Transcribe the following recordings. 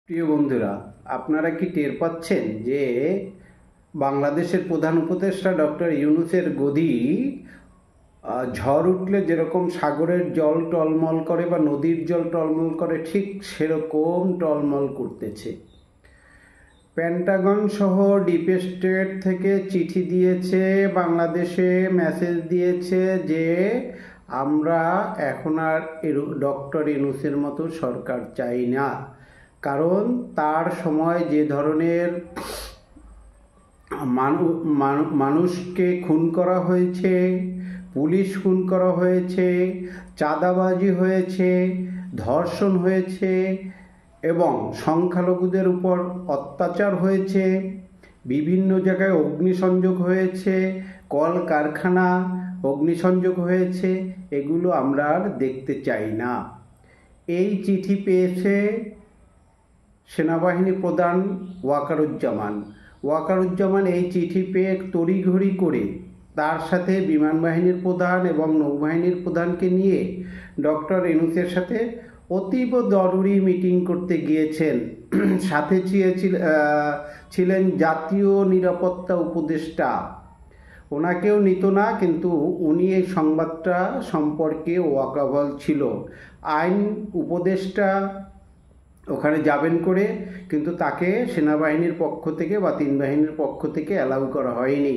প্রিয় বন্ধুরা, আপনারা কি টের পাচ্ছেন যে বাংলাদেশের প্রধান উপদেষ্টা ডক্টর ইউনূসের গদি ঝড় উঠলে যেরকম সাগরের জল টলমল করে বা নদীর জল টলমল করে, ঠিক সেরকম টলমল করতেছে। পেন্টাগন সহ ডিপ স্টেট থেকে চিঠি দিয়েছে, বাংলাদেশে মেসেজ দিয়েছে যে আমরা এখন আর ডক্টর ইউনূসের মতো সরকার চাই না। কারণ তার সময় যে ধরনের মানুষকে খুন করা হয়েছে, পুলিশ খুন করা হয়েছে, চাঁদাবাজি হয়েছে, ধর্ষণ হয়েছে এবং সংখ্যালঘুদের উপর অত্যাচার হয়েছে, বিভিন্ন জায়গায় অগ্নিসংযোগ হয়েছে, কল কারখানা অগ্নিসংযোগ হয়েছে, এগুলো আমরা আর দেখতে চাই না। এই চিঠি পেয়েছে সেনাবাহিনী প্রধান ওয়াকারুজ্জামান এই চিঠি পেয়ে তড়িঘড়ি করে তার সাথে বিমান বাহিনীর প্রধান এবং নৌবাহিনীর প্রধানকে নিয়ে ডক্টর ইউনূসের সাথে অতীব জরুরি মিটিং করতে গিয়েছেন। সাথে ছিলেন জাতীয় নিরাপত্তা উপদেষ্টা। ওনাকেও নিত না, কিন্তু উনি এই সংবাদটা সম্পর্কে ওয়াকাবল ছিল। আইন উপদেষ্টা ওখানে যাবেন করে, কিন্তু তাকে সেনাবাহিনীর পক্ষ থেকে বা তিন বাহিনীর পক্ষ থেকে অ্যালাউ করা হয়নি।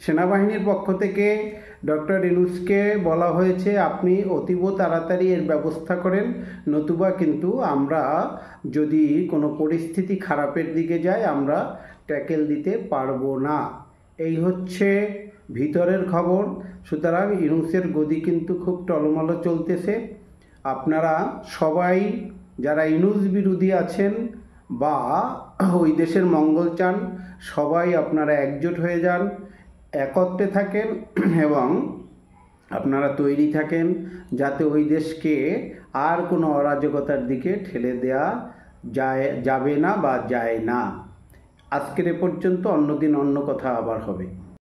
সেনাবাহিনীর পক্ষ থেকে ডক্টর ইউনূসকে বলা হয়েছে আপনি অতীব তাড়াতাড়ি এর ব্যবস্থা করেন, নতুবা কিন্তু আমরা যদি কোনো পরিস্থিতি খারাপের দিকে যায় আমরা ট্যাকেল দিতে পারবো না। এই হচ্ছে ভিতরের খবর। সুতরাং ইউনূসের গদি কিন্তু খুব টলমলো চলতেছে। আপনারা সবাই যারা ইউনূস বিরোধী আছেন বা ওই দেশের মঙ্গল চান, সবাই আপনারা একজোট হয়ে যান, একত্রে থাকেন এবং আপনারা তৈরি থাকেন যাতে ওই দেশকে আর কোনো অরাজকতার দিকে ঠেলে দেওয়া যাবে না বা যায় না। আজকের এ পর্যন্ত, অন্যদিন অন্য কথা আবার হবে।